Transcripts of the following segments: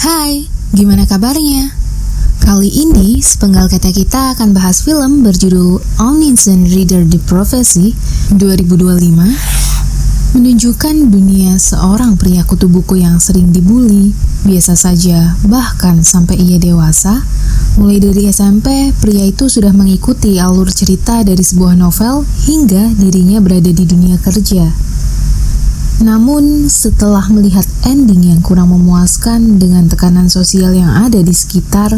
Hai, gimana kabarnya? Kali ini, sepenggal kata kita akan bahas film berjudul Omniscient Reader The Prophecy 2025, menunjukkan dunia seorang pria kutu buku yang sering dibully, biasa saja, bahkan sampai ia dewasa. Mulai dari SMP, pria itu sudah mengikuti alur cerita dari sebuah novel hingga dirinya berada di dunia kerja. Namun, setelah melihat ending yang kurang memuaskan dengan tekanan sosial yang ada di sekitar,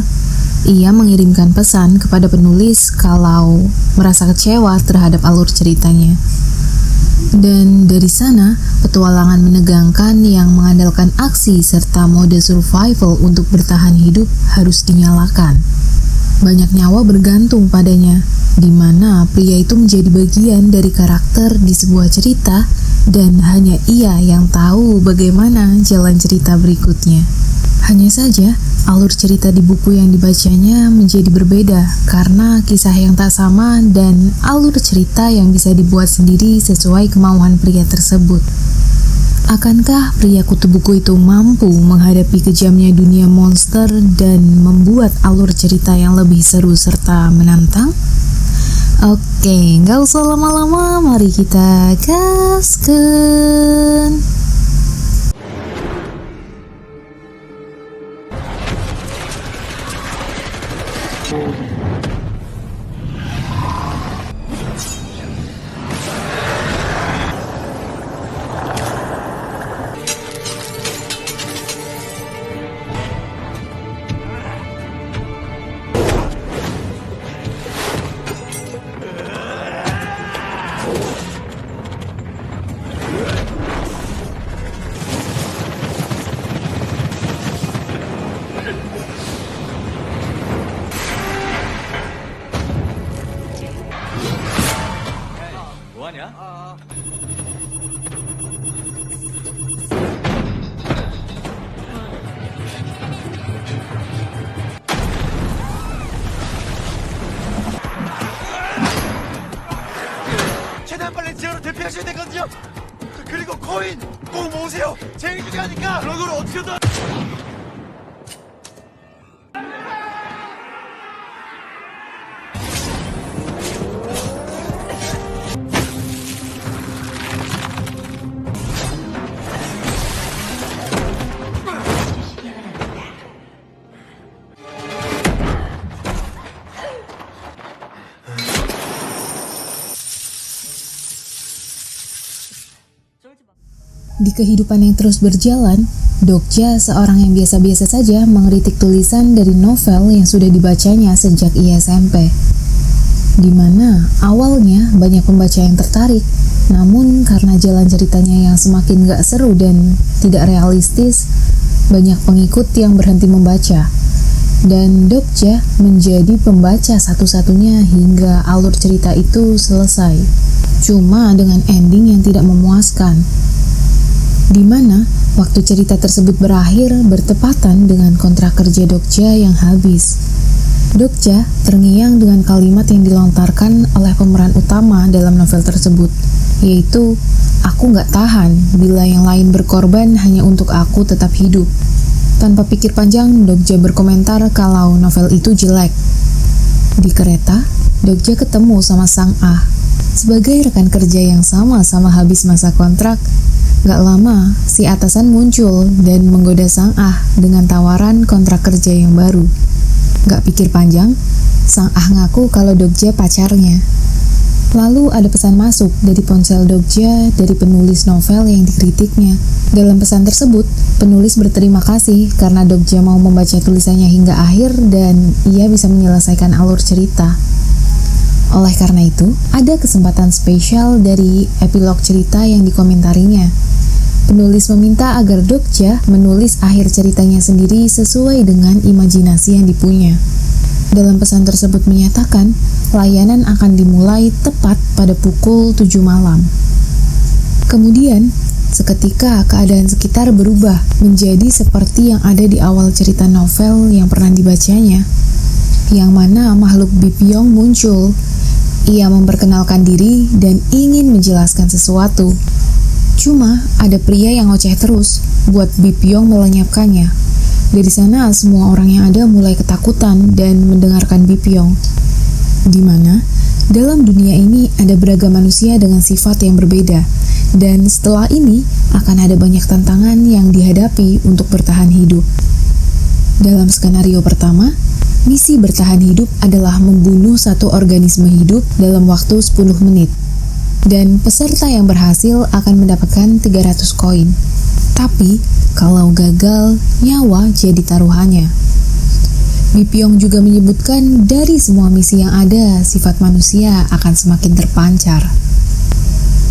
ia mengirimkan pesan kepada penulis kalau merasa kecewa terhadap alur ceritanya. Dan dari sana, petualangan menegangkan yang mengandalkan aksi serta mode survival untuk bertahan hidup harus dinyalakan. Banyak nyawa bergantung padanya, di mana pria itu menjadi bagian dari karakter di sebuah cerita dan hanya ia yang tahu bagaimana jalan cerita berikutnya. Hanya saja, alur cerita di buku yang dibacanya menjadi berbeda karena kisah yang tak sama dan alur cerita yang bisa dibuat sendiri sesuai kemauan pria tersebut. Akankah pria kutu buku itu mampu menghadapi kejamnya dunia monster dan membuat alur cerita yang lebih seru serta menantang? Oke, nggak usah lama-lama, mari kita gaskan. 뭐하냐? 최대한 빨리 지역으로 대피하셔야 되거든요. 그리고 코인 꼭 모으세요. 제일 중요하니까. 그런 걸 어떻게든. Di kehidupan yang terus berjalan, Dokja, seorang yang biasa-biasa saja, mengkritik tulisan dari novel yang sudah dibacanya sejak ia SMP. Di mana awalnya banyak pembaca yang tertarik, namun karena jalan ceritanya yang semakin gak seru dan tidak realistis, banyak pengikut yang berhenti membaca. Dan Dokja menjadi pembaca satu-satunya hingga alur cerita itu selesai. Cuma dengan ending yang tidak memuaskan, di mana waktu cerita tersebut berakhir bertepatan dengan kontrak kerja Dokja yang habis. Dokja terngiang dengan kalimat yang dilontarkan oleh pemeran utama dalam novel tersebut, yaitu, "Aku gak tahan bila yang lain berkorban hanya untuk aku tetap hidup." Tanpa pikir panjang, Dokja berkomentar kalau novel itu jelek. Di kereta, Dokja ketemu sama Sang Ah. Sebagai rekan kerja yang sama-sama habis masa kontrak, gak lama, si atasan muncul dan menggoda Sang Ah dengan tawaran kontrak kerja yang baru. Gak pikir panjang, Sang Ah ngaku kalau Dokja pacarnya. Lalu ada pesan masuk dari ponsel Dokja dari penulis novel yang dikritiknya. Dalam pesan tersebut, penulis berterima kasih karena Dokja mau membaca tulisannya hingga akhir dan ia bisa menyelesaikan alur cerita. Oleh karena itu, ada kesempatan spesial dari epilog cerita yang dikomentarinya. Penulis meminta agar Dokja menulis akhir ceritanya sendiri sesuai dengan imajinasi yang dipunya. Dalam pesan tersebut menyatakan, layanan akan dimulai tepat pada pukul 7 malam. Kemudian, seketika keadaan sekitar berubah menjadi seperti yang ada di awal cerita novel yang pernah dibacanya, yang mana makhluk Bipyong muncul. Ia memperkenalkan diri dan ingin menjelaskan sesuatu. Cuma ada pria yang ngoceh terus buat Bipyong melenyapkannya. Dari sana, semua orang yang ada mulai ketakutan dan mendengarkan Bipyong. Di mana, dalam dunia ini ada beragam manusia dengan sifat yang berbeda. Dan setelah ini, akan ada banyak tantangan yang dihadapi untuk bertahan hidup. Dalam skenario pertama, misi bertahan hidup adalah membunuh satu organisme hidup dalam waktu 10 menit. Dan peserta yang berhasil akan mendapatkan 300 koin. Tapi, kalau gagal, nyawa jadi taruhannya. Bipyong juga menyebutkan dari semua misi yang ada, sifat manusia akan semakin terpancar.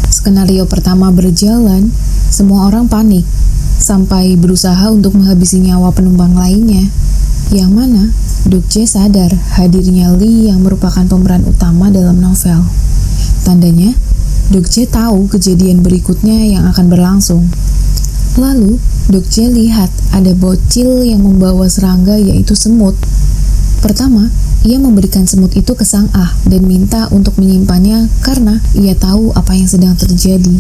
Skenario pertama berjalan, semua orang panik, sampai berusaha untuk menghabisi nyawa penumpang lainnya. Yang mana, Dokje sadar hadirnya Lee yang merupakan pemeran utama dalam novel. Tandanya, Dokje tahu kejadian berikutnya yang akan berlangsung. Lalu, Dokje lihat ada bocil yang membawa serangga yaitu semut. Pertama, ia memberikan semut itu ke sang Ah dan minta untuk menyimpannya karena ia tahu apa yang sedang terjadi.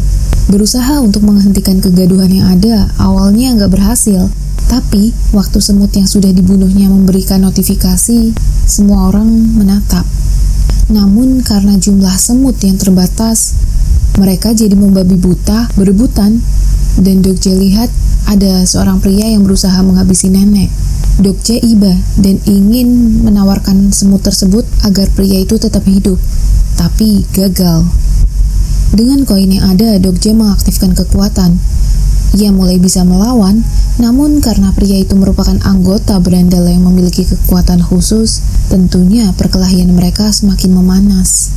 Berusaha untuk menghentikan kegaduhan yang ada, awalnya nggak berhasil. Tapi, waktu semut yang sudah dibunuhnya memberikan notifikasi, semua orang menatap. Namun, karena jumlah semut yang terbatas, mereka jadi membabi buta, berebutan. Dan Dokje lihat ada seorang pria yang berusaha menghabisi nenek. Dokje iba dan ingin menawarkan semut tersebut agar pria itu tetap hidup, tapi gagal. Dengan koin yang ada, Dokje mengaktifkan kekuatan. Ia mulai bisa melawan, namun karena pria itu merupakan anggota berandal yang memiliki kekuatan khusus, tentunya perkelahian mereka semakin memanas.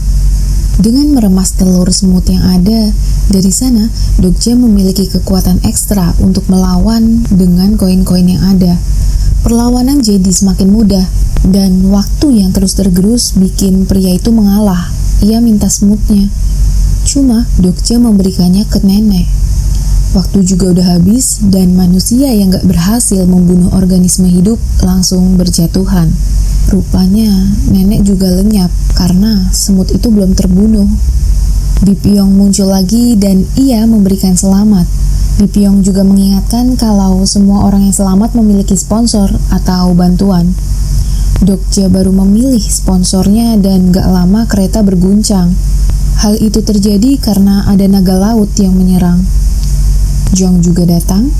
Dengan meremas telur semut yang ada, dari sana Dokje memiliki kekuatan ekstra untuk melawan dengan koin-koin yang ada. Perlawanan jadi semakin mudah, dan waktu yang terus tergerus bikin pria itu mengalah. Ia minta semutnya. Cuma Dokje memberikannya ke nenek. Waktu juga udah habis, dan manusia yang gak berhasil membunuh organisme hidup langsung berjatuhan. Rupanya nenek juga lenyap karena semut itu belum terbunuh. Bipyong muncul lagi dan ia memberikan selamat. Bipyong juga mengingatkan kalau semua orang yang selamat memiliki sponsor atau bantuan. Dokje baru memilih sponsornya dan gak lama kereta berguncang. Hal itu terjadi karena ada naga laut yang menyerang. Jong juga datang.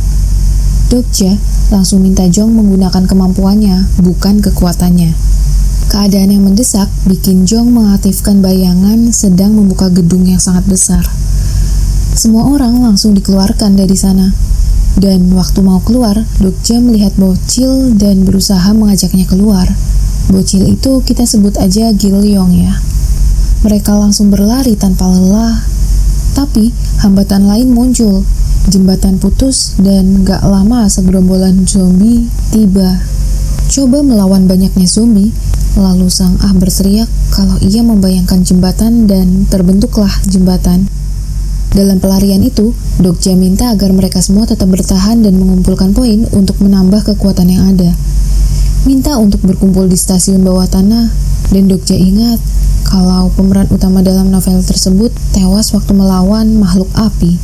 Dokje langsung minta Jong menggunakan kemampuannya, bukan kekuatannya. Keadaan yang mendesak bikin Jong mengaktifkan bayangan sedang membuka gedung yang sangat besar. Semua orang langsung dikeluarkan dari sana. Dan waktu mau keluar, Dokje melihat bocil dan berusaha mengajaknya keluar. Bocil itu kita sebut aja Gilyong ya. Mereka langsung berlari tanpa lelah. Tapi hambatan lain muncul. Jembatan putus dan gak lama segerombolan zombie tiba. Coba melawan banyaknya zombie, lalu sang Ah berteriak kalau ia membayangkan jembatan dan terbentuklah jembatan. Dalam pelarian itu, Dokje minta agar mereka semua tetap bertahan dan mengumpulkan poin untuk menambah kekuatan yang ada. Minta untuk berkumpul di stasiun bawah tanah, dan Dokje ingat kalau pemeran utama dalam novel tersebut tewas waktu melawan makhluk api.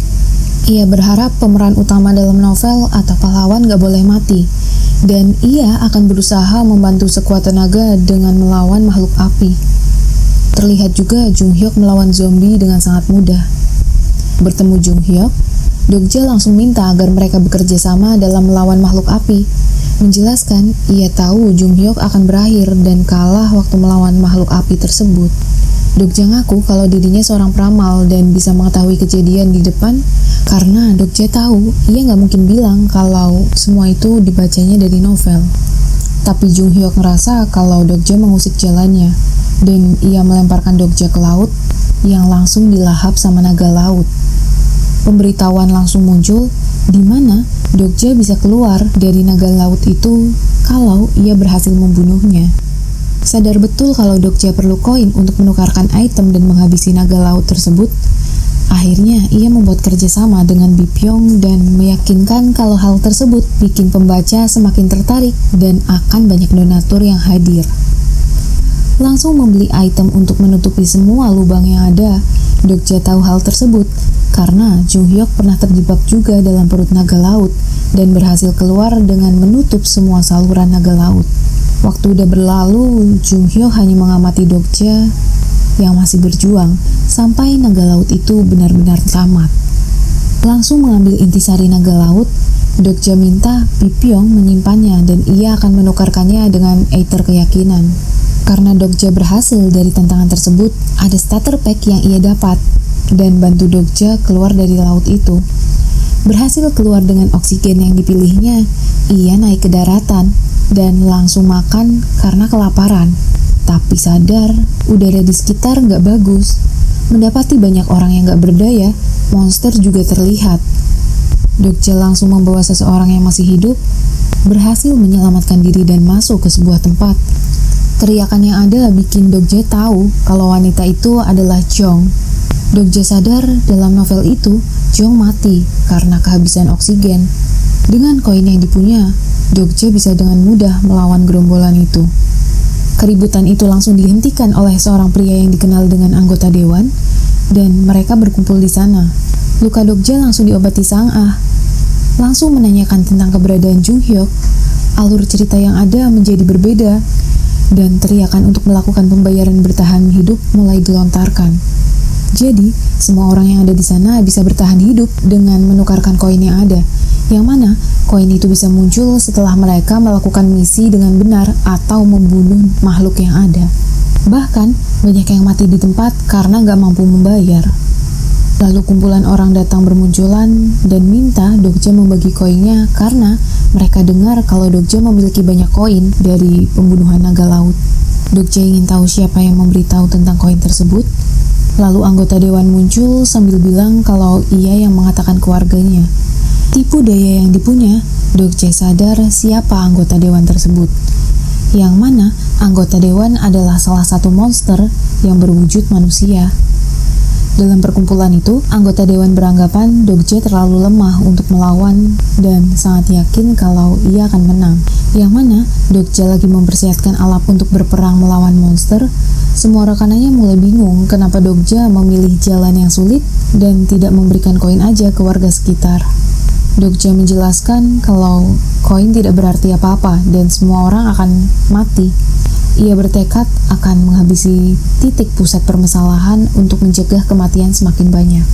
Ia berharap pemeran utama dalam novel atau pahlawan gak boleh mati, dan ia akan berusaha membantu sekuat tenaga dengan melawan makhluk api. Terlihat juga Jung Hyuk melawan zombie dengan sangat mudah. Bertemu Jung Hyuk, Dokje langsung minta agar mereka bekerja sama dalam melawan makhluk api. Menjelaskan, ia tahu Jung Hyuk akan berakhir dan kalah waktu melawan makhluk api tersebut. Dokje ngaku kalau dirinya seorang peramal dan bisa mengetahui kejadian di depan karena Dokje tahu ia nggak mungkin bilang kalau semua itu dibacanya dari novel. Tapi Jung Hyuk ngerasa kalau Dokje mengusik jalannya dan ia melemparkan Dokje ke laut yang langsung dilahap sama naga laut. Pemberitahuan langsung muncul di mana Dokje bisa keluar dari naga laut itu kalau ia berhasil membunuhnya. Sadar betul kalau Dokje perlu koin untuk menukarkan item dan menghabisi naga laut tersebut, akhirnya ia membuat kerjasama dengan Bipyong dan meyakinkan kalau hal tersebut bikin pembaca semakin tertarik dan akan banyak donatur yang hadir. Langsung membeli item untuk menutupi semua lubang yang ada, Dokja tahu hal tersebut karena Jung Hyuk pernah terjebak juga dalam perut naga laut dan berhasil keluar dengan menutup semua saluran naga laut. Waktu udah berlalu, Jung Hyuk hanya mengamati Dokja yang masih berjuang sampai naga laut itu benar-benar tamat. Langsung mengambil intisari naga laut, Dokja minta Pi Pyong menyimpannya dan ia akan menukarkannya dengan Aether keyakinan. Karena Dokja berhasil dari tantangan tersebut, ada starter pack yang ia dapat dan bantu Dokja keluar dari laut itu. Berhasil keluar dengan oksigen yang dipilihnya, ia naik ke daratan dan langsung makan karena kelaparan. Tapi sadar, udara di sekitar nggak bagus. Mendapati banyak orang yang nggak berdaya, monster juga terlihat. Dokja langsung membawa seseorang yang masih hidup, berhasil menyelamatkan diri dan masuk ke sebuah tempat. Teriakan yang ada bikin Dokja tahu kalau wanita itu adalah Jong. Dokja sadar dalam novel itu, Jong mati karena kehabisan oksigen. Dengan koin yang dipunya, Dokja bisa dengan mudah melawan gerombolan itu. Keributan itu langsung dihentikan oleh seorang pria yang dikenal dengan anggota dewan, dan mereka berkumpul di sana. Luka Dokja langsung diobati Sang Ah. Langsung menanyakan tentang keberadaan Jung Hyuk. Alur cerita yang ada menjadi berbeda, dan teriakan untuk melakukan pembayaran bertahan hidup mulai dilontarkan. Jadi, semua orang yang ada di sana bisa bertahan hidup dengan menukarkan koin yang ada, yang mana koin itu bisa muncul setelah mereka melakukan misi dengan benar atau membunuh makhluk yang ada. Bahkan, banyak yang mati di tempat karena nggak mampu membayar. Lalu kumpulan orang datang bermunculan dan minta Dokja membagi koinnya karena mereka dengar kalau Dokja memiliki banyak koin dari pembunuhan naga laut. Dokja ingin tahu siapa yang memberitahu tentang koin tersebut. Lalu anggota dewan muncul sambil bilang kalau ia yang mengatakan ke warganya. Tipu daya yang dipunya, Dokja sadar siapa anggota dewan tersebut. Yang mana anggota dewan adalah salah satu monster yang berwujud manusia. Dalam perkumpulan itu, anggota dewan beranggapan Dokja terlalu lemah untuk melawan dan sangat yakin kalau ia akan menang. Yang mana Dokja lagi mempersiapkan alat untuk berperang melawan monster. Semua rekanannya mulai bingung kenapa Dokja memilih jalan yang sulit dan tidak memberikan koin aja ke warga sekitar. Dokja menjelaskan kalau koin tidak berarti apa-apa dan semua orang akan mati. Ia bertekad akan menghabisi titik pusat permasalahan untuk mencegah kematian semakin banyak.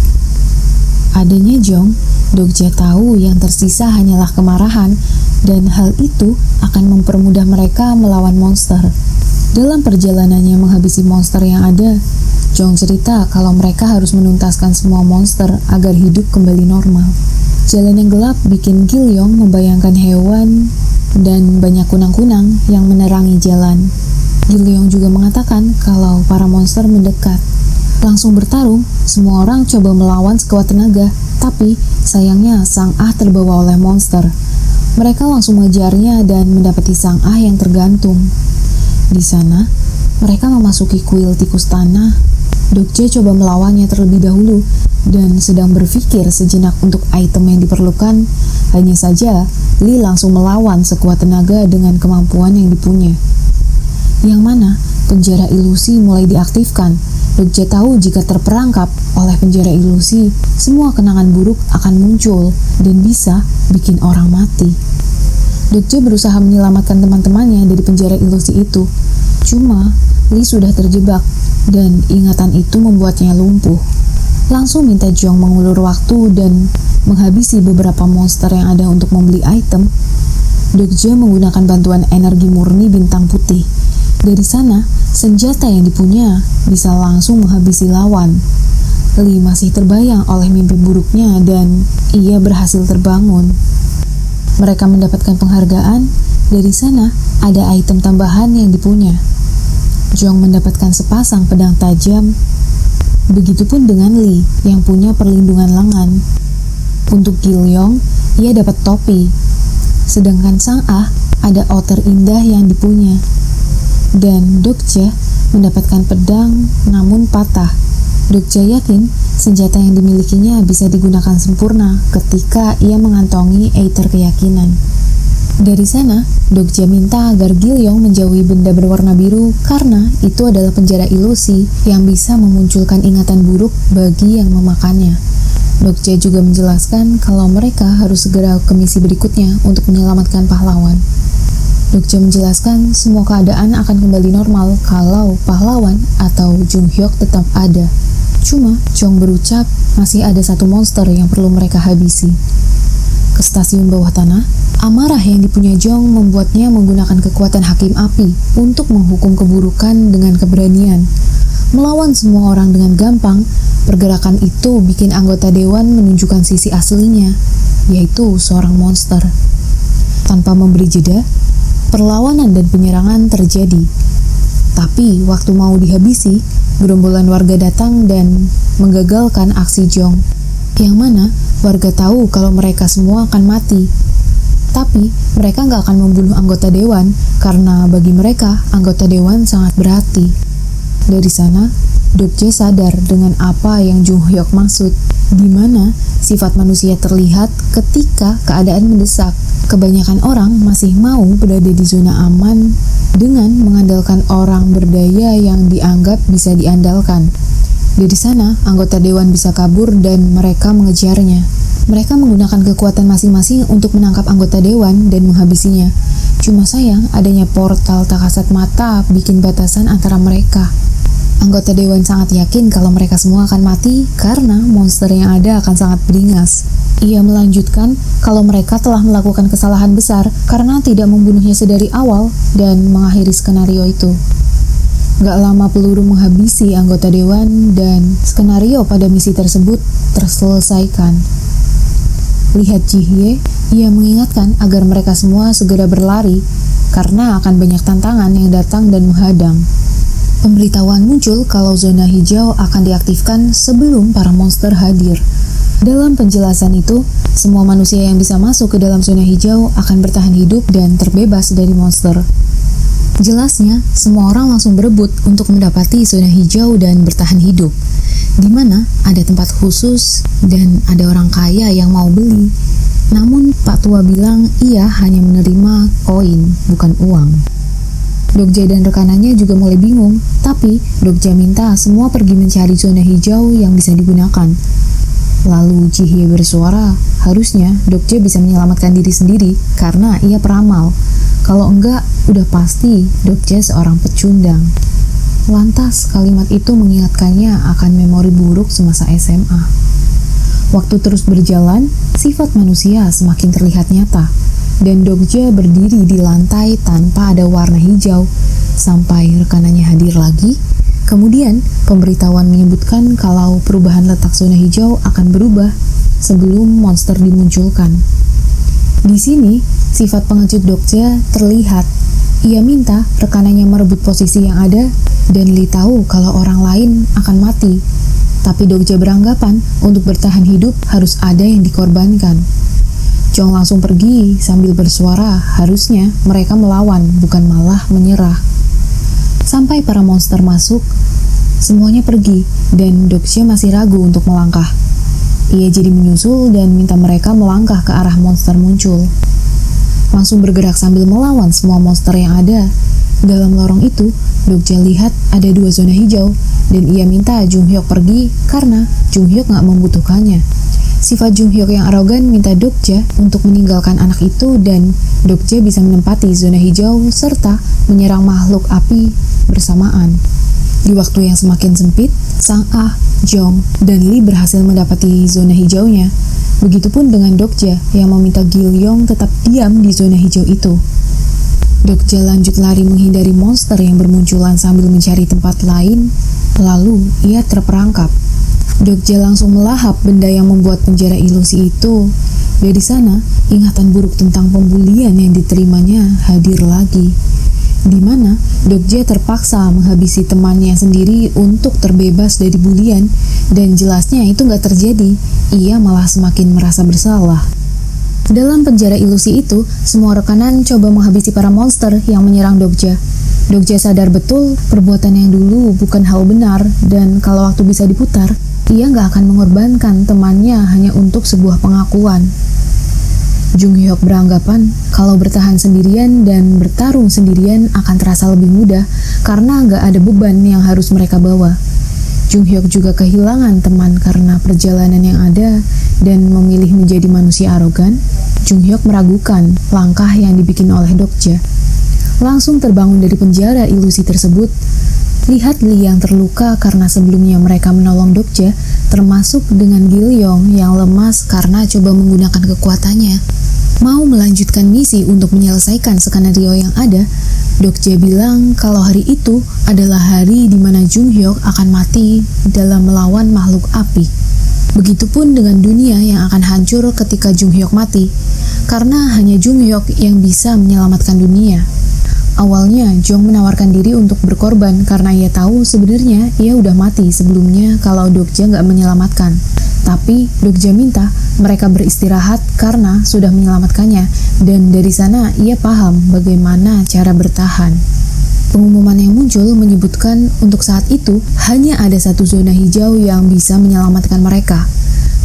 Adanya Jong, Dokja tahu yang tersisa hanyalah kemarahan dan hal itu akan mempermudah mereka melawan monster. Dalam perjalanannya menghabisi monster yang ada, Jong cerita kalau mereka harus menuntaskan semua monster agar hidup kembali normal. Jalan yang gelap bikin Gilyong membayangkan hewan dan banyak kunang-kunang yang menerangi jalan. Gilyong juga mengatakan kalau para monster mendekat. Langsung bertarung, semua orang coba melawan sekuat tenaga, tapi sayangnya Sang Ah terbawa oleh monster. Mereka langsung mengejarnya dan mendapati Sang Ah yang tergantung. Di sana, mereka memasuki kuil tikus tanah. Dokja coba melawannya terlebih dahulu dan sedang berpikir sejenak untuk item yang diperlukan. Hanya saja, Lee langsung melawan sekuat tenaga dengan kemampuan yang dipunya. Yang mana penjara ilusi mulai diaktifkan. Dokja tahu jika terperangkap oleh penjara ilusi, semua kenangan buruk akan muncul dan bisa bikin orang mati. Dokja berusaha menyelamatkan teman-temannya dari penjara ilusi itu. Cuma, Lee sudah terjebak dan ingatan itu membuatnya lumpuh. Langsung minta Jong mengulur waktu dan menghabisi beberapa monster yang ada untuk membeli item. Dokja menggunakan bantuan energi murni bintang putih. Dari sana, senjata yang dipunya bisa langsung menghabisi lawan. Lee masih terbayang oleh mimpi buruknya dan ia berhasil terbangun. Mereka mendapatkan penghargaan. Dari sana, ada item tambahan yang dipunya. Jong mendapatkan sepasang pedang tajam. Begitupun dengan Lee yang punya perlindungan lengan. Untuk Gilyong, ia dapat topi. Sedangkan Sang Ah ada outer indah yang dipunya. Dan Dokja mendapatkan pedang namun patah. Dokja yakin senjata yang dimilikinya bisa digunakan sempurna ketika ia mengantongi Aether keyakinan. Dari sana, Dokja minta agar Gilyong menjauhi benda berwarna biru karena itu adalah penjara ilusi yang bisa memunculkan ingatan buruk bagi yang memakannya. Dokja juga menjelaskan kalau mereka harus segera ke misi berikutnya untuk menyelamatkan pahlawan. Dokja menjelaskan semua keadaan akan kembali normal kalau pahlawan atau Jung Hyuk tetap ada. Cuma, Jong berucap masih ada satu monster yang perlu mereka habisi. Ke stasiun bawah tanah, amarah yang dipunyai Jong membuatnya menggunakan kekuatan hakim api untuk menghukum keburukan dengan keberanian. Melawan semua orang dengan gampang, pergerakan itu bikin anggota dewan menunjukkan sisi aslinya, yaitu seorang monster. Tanpa memberi jeda, perlawanan dan penyerangan terjadi. Tapi waktu mau dihabisi, gerombolan warga datang dan menggagalkan aksi Jong. Yang mana warga tahu kalau mereka semua akan mati. Tapi mereka nggak akan membunuh anggota dewan karena bagi mereka anggota dewan sangat berarti. Dari sana, Dokja sadar dengan apa yang Jung Hyuk maksud, di mana sifat manusia terlihat ketika keadaan mendesak. Kebanyakan orang masih mau berada di zona aman dengan mengandalkan orang berdaya yang dianggap bisa diandalkan. Dari sana, anggota dewan bisa kabur dan mereka mengejarnya. Mereka menggunakan kekuatan masing-masing untuk menangkap anggota dewan dan menghabisinya. Cuma sayang, adanya portal tak kasat mata bikin batasan antara mereka. Anggota dewan sangat yakin kalau mereka semua akan mati karena monster yang ada akan sangat beringas. Ia melanjutkan kalau mereka telah melakukan kesalahan besar karena tidak membunuhnya sedari awal dan mengakhiri skenario itu. Gak lama peluru menghabisi anggota dewan dan skenario pada misi tersebut terselesaikan. Lihat Ji-hye, ia mengingatkan agar mereka semua segera berlari karena akan banyak tantangan yang datang dan menghadang. Pemberitahuan muncul kalau zona hijau akan diaktifkan sebelum para monster hadir. Dalam penjelasan itu, semua manusia yang bisa masuk ke dalam zona hijau akan bertahan hidup dan terbebas dari monster. Jelasnya, semua orang langsung berebut untuk mendapati zona hijau dan bertahan hidup, di mana ada tempat khusus dan ada orang kaya yang mau beli. Namun, Pak Tua bilang ia hanya menerima koin, bukan uang. Dokja dan rekanannya juga mulai bingung, tapi Dokja minta semua pergi mencari zona hijau yang bisa digunakan. Lalu Ji-hye bersuara, harusnya Dokja bisa menyelamatkan diri sendiri karena ia peramal. Kalau enggak, udah pasti Dokja seorang pecundang. Lantas kalimat itu mengingatkannya akan memori buruk semasa SMA. Waktu terus berjalan, sifat manusia semakin terlihat nyata, dan Dokja berdiri di lantai tanpa ada warna hijau sampai rekanannya hadir lagi. Kemudian, pemberitahuan menyebutkan kalau perubahan letak zona hijau akan berubah sebelum monster dimunculkan. Di sini, sifat pengecut Dokja terlihat. Ia minta rekanannya merebut posisi yang ada dan Lee tahu kalau orang lain akan mati. Tapi Dokja beranggapan untuk bertahan hidup harus ada yang dikorbankan. Jong langsung pergi sambil bersuara, harusnya mereka melawan, bukan malah menyerah. Sampai para monster masuk, semuanya pergi dan Dokja masih ragu untuk melangkah. Ia jadi menyusul dan minta mereka melangkah ke arah monster muncul. Langsung bergerak sambil melawan semua monster yang ada. Dalam lorong itu, Dokja lihat ada 2 zona hijau dan ia minta Jung Hyuk pergi karena Jung Hyuk gak membutuhkannya. Sifat Jung Hyuk yang arogan minta Dokja untuk meninggalkan anak itu dan Dokja bisa menempati zona hijau serta menyerang makhluk api bersamaan. Di waktu yang semakin sempit, Sang Ah, Jong, dan Lee berhasil mendapati zona hijaunya. Begitupun dengan Dokja yang meminta Gilyong tetap diam di zona hijau itu. Dokja lanjut lari menghindari monster yang bermunculan sambil mencari tempat lain, lalu ia terperangkap. Dokja langsung melahap benda yang membuat penjara ilusi itu. Dari sana, ingatan buruk tentang pembulian yang diterimanya hadir lagi, di mana Dokja terpaksa menghabisi temannya sendiri untuk terbebas dari bulian, dan jelasnya itu nggak terjadi, ia malah semakin merasa bersalah. Dalam penjara ilusi itu, semua rekanan coba menghabisi para monster yang menyerang Dokja. Dokja sadar betul perbuatan yang dulu bukan hal benar, dan kalau waktu bisa diputar, ia nggak akan mengorbankan temannya hanya untuk sebuah pengakuan. Jung Hyuk beranggapan kalau bertahan sendirian dan bertarung sendirian akan terasa lebih mudah karena nggak ada beban yang harus mereka bawa. Jung Hyuk juga kehilangan teman karena perjalanan yang ada dan memilih menjadi manusia arogan. Jung Hyuk meragukan langkah yang dibikin oleh Dokja. Langsung terbangun dari penjara ilusi tersebut, lihat Lee yang terluka karena sebelumnya mereka menolong Dokja, termasuk dengan Gilyong yang lemas karena coba menggunakan kekuatannya. Mau melanjutkan misi untuk menyelesaikan skenario yang ada, Dokja bilang kalau hari itu adalah hari di mana Jung Hyuk akan mati dalam melawan makhluk api. Begitupun dengan dunia yang akan hancur ketika Jung Hyuk mati, karena hanya Jung Hyuk yang bisa menyelamatkan dunia. Awalnya, Jung menawarkan diri untuk berkorban karena ia tahu sebenarnya ia udah mati sebelumnya kalau Dokja nggak menyelamatkan. Tapi Dokja minta mereka beristirahat karena sudah menyelamatkannya, dan dari sana ia paham bagaimana cara bertahan. Pengumuman yang muncul menyebutkan untuk saat itu hanya ada satu zona hijau yang bisa menyelamatkan mereka.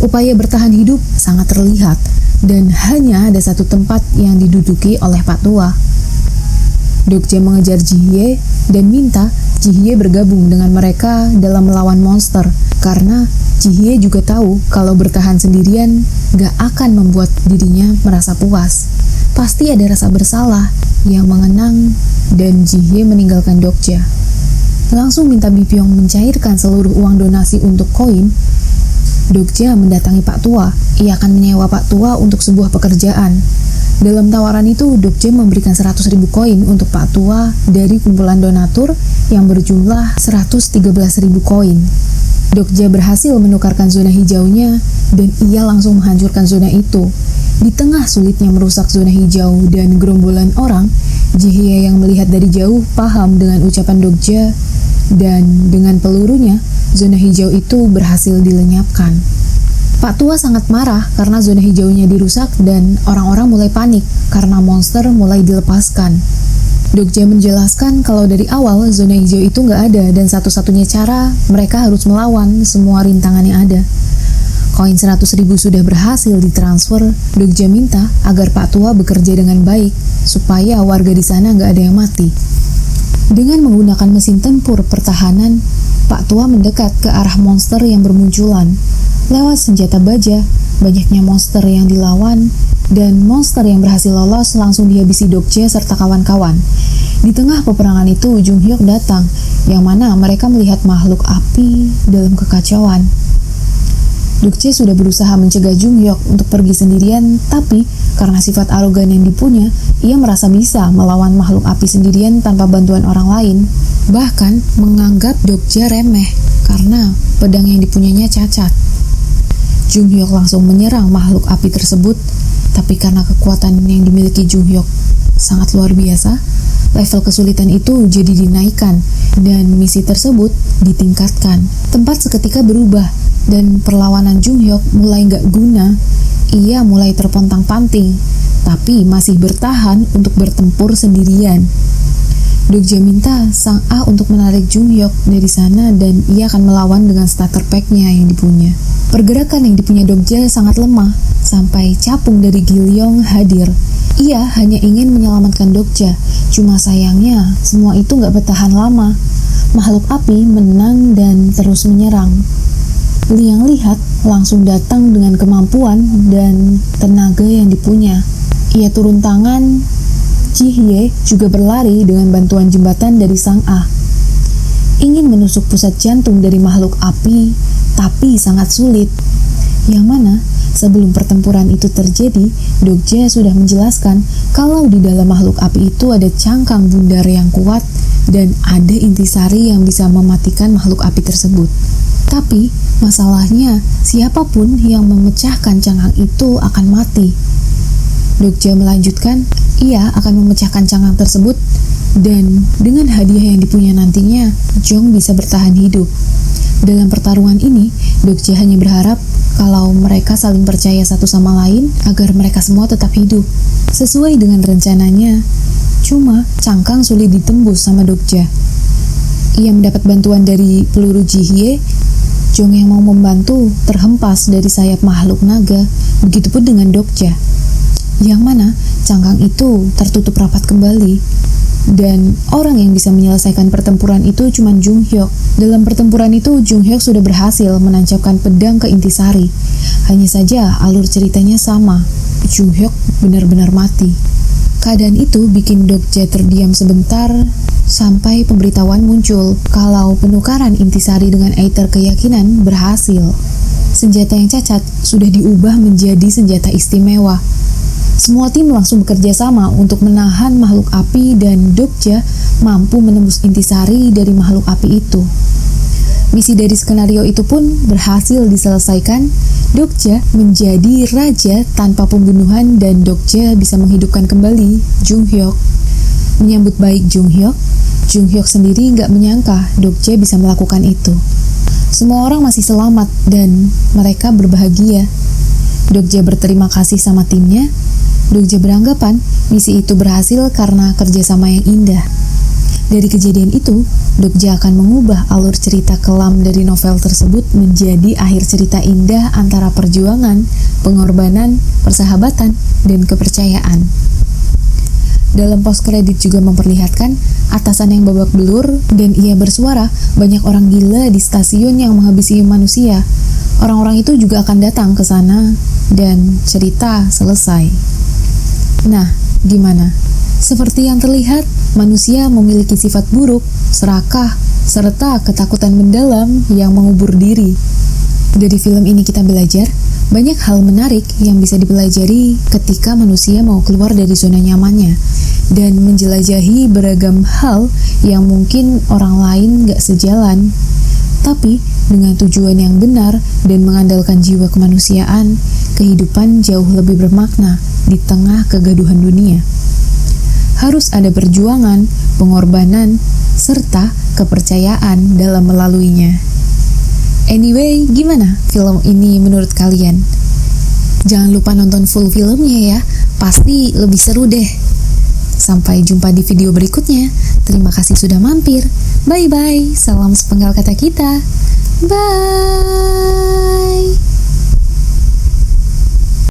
Upaya bertahan hidup sangat terlihat, dan hanya ada satu tempat yang diduduki oleh Pak Tua. Dokja mengejar Ji-hye dan minta Ji-hye bergabung dengan mereka dalam melawan monster, karena Ji-hye juga tahu kalau bertahan sendirian gak akan membuat dirinya merasa puas. Pasti ada rasa bersalah yang mengenang, dan Ji-hye meninggalkan Dokja. Langsung minta Bipyong mencairkan seluruh uang donasi untuk koin. Dokja mendatangi Pak Tua. Ia akan menyewa Pak Tua untuk sebuah pekerjaan. Dalam tawaran itu, Dokja memberikan 100.000 koin untuk Pak Tua dari kumpulan donatur yang berjumlah 113.000 koin. Dokja berhasil menukarkan zona hijaunya, dan ia langsung menghancurkan zona itu. Di tengah sulitnya merusak zona hijau dan gerombolan orang, Ji-hye yang melihat dari jauh paham dengan ucapan Dokja, dan dengan pelurunya, zona hijau itu berhasil dilenyapkan. Pak Tua sangat marah karena zona hijaunya dirusak dan orang-orang mulai panik karena monster mulai dilepaskan. Dokja menjelaskan kalau dari awal zona hijau itu nggak ada dan satu-satunya cara mereka harus melawan semua rintangan yang ada. Koin 100.000 sudah berhasil ditransfer. Dokja minta agar Pak Tua bekerja dengan baik supaya warga di sana nggak ada yang mati. Dengan menggunakan mesin tempur pertahanan, Pak Tua mendekat ke arah monster yang bermunculan. Lewat senjata baja, banyaknya monster yang dilawan, dan monster yang berhasil lolos langsung dihabisi Dokja serta kawan-kawan. Di tengah peperangan itu, Jung Hyuk datang, yang mana mereka melihat makhluk api dalam kekacauan. Dokja sudah berusaha mencegah Jung Hyuk untuk pergi sendirian, tapi karena sifat arogan yang dipunya, ia merasa bisa melawan makhluk api sendirian tanpa bantuan orang lain. Bahkan menganggap Dokja remeh karena pedang yang dipunyanya cacat. Jung Hyuk langsung menyerang makhluk api tersebut, tapi karena kekuatan yang dimiliki Jung Hyuk sangat luar biasa, level kesulitan itu jadi dinaikkan dan misi tersebut ditingkatkan. Tempat seketika berubah dan perlawanan Jung Hyuk mulai gak guna. Ia mulai terpontang-panting, tapi masih bertahan untuk bertempur sendirian. Dokja minta Sang A untuk menarik Jung Hyuk dari sana dan ia akan melawan dengan starter pack-nya yang dipunya. Pergerakan yang dipunya Dokja sangat lemah, sampai capung dari Gilyong hadir. Ia hanya ingin menyelamatkan Dokja, cuma sayangnya semua itu gak bertahan lama. Makhluk api menang dan terus menyerang. Lee yang lihat langsung datang dengan kemampuan dan tenaga yang dipunya. Ia turun tangan. Ji-hye juga berlari dengan bantuan jembatan dari Sang A. Ingin menusuk pusat jantung dari makhluk api, tapi sangat sulit. Yang mana sebelum pertempuran itu terjadi, Dokja sudah menjelaskan kalau di dalam makhluk api itu ada cangkang bundar yang kuat dan ada intisari yang bisa mematikan makhluk api tersebut. Tapi masalahnya, siapapun yang memecahkan cangkang itu akan mati. Dokja melanjutkan, ia akan memecahkan cangkang tersebut dan dengan hadiah yang dipunya nantinya, Jong bisa bertahan hidup. Dalam pertarungan ini, Dokja hanya berharap kalau mereka saling percaya satu sama lain agar mereka semua tetap hidup. Sesuai dengan rencananya, cuma cangkang sulit ditembus sama Dokja. Ia mendapat bantuan dari peluru Ji-hye. Jong yang mau membantu terhempas dari sayap makhluk naga, begitupun dengan Dokja. yang mana cangkang itu tertutup rapat kembali. Dan orang yang bisa menyelesaikan pertempuran itu cuma Jung Hyuk. Dalam pertempuran itu, Jung Hyuk sudah berhasil menancapkan pedang ke intisari. Hanya saja alur ceritanya sama. Jung Hyuk benar-benar mati. Keadaan itu bikin Dokja terdiam sebentar sampai pemberitahuan muncul kalau penukaran intisari dengan Aether keyakinan berhasil. Senjata yang cacat sudah diubah menjadi senjata istimewa. Semua tim langsung bekerja sama untuk menahan makhluk api dan Dokja mampu menembus intisari dari makhluk api itu. Misi dari skenario itu pun berhasil diselesaikan. Dokja menjadi raja tanpa pembunuhan dan Dokja bisa menghidupkan kembali Jung Hyuk. Menyambut baik Jung Hyuk sendiri nggak menyangka Dokja bisa melakukan itu. Semua orang masih selamat dan mereka berbahagia. Dokja berterima kasih sama timnya. Dokja beranggapan misi itu berhasil karena kerjasama yang indah. Dari kejadian itu, Dokja akan mengubah alur cerita kelam dari novel tersebut menjadi akhir cerita indah antara perjuangan, pengorbanan, persahabatan, dan kepercayaan. Dalam post kredit juga memperlihatkan atasan yang babak belur dan ia bersuara banyak orang gila di stasiun yang menghabisi manusia. Orang-orang itu juga akan datang ke sana dan cerita selesai. Nah, gimana? Seperti yang terlihat, manusia memiliki sifat buruk, serakah, serta ketakutan mendalam yang mengubur diri. Dari film ini kita belajar banyak hal menarik yang bisa dipelajari ketika manusia mau keluar dari zona nyamannya dan menjelajahi beragam hal yang mungkin orang lain gak sejalan. Tapi dengan tujuan yang benar dan mengandalkan jiwa kemanusiaan, kehidupan jauh lebih bermakna di tengah kegaduhan dunia. Harus ada perjuangan, pengorbanan, serta kepercayaan dalam melaluinya. Anyway, gimana film ini menurut kalian? Jangan lupa nonton full filmnya ya, pasti lebih seru deh. Sampai jumpa di video berikutnya. Terima kasih sudah mampir. Bye-bye, salam sepenggal kata kita. Bye.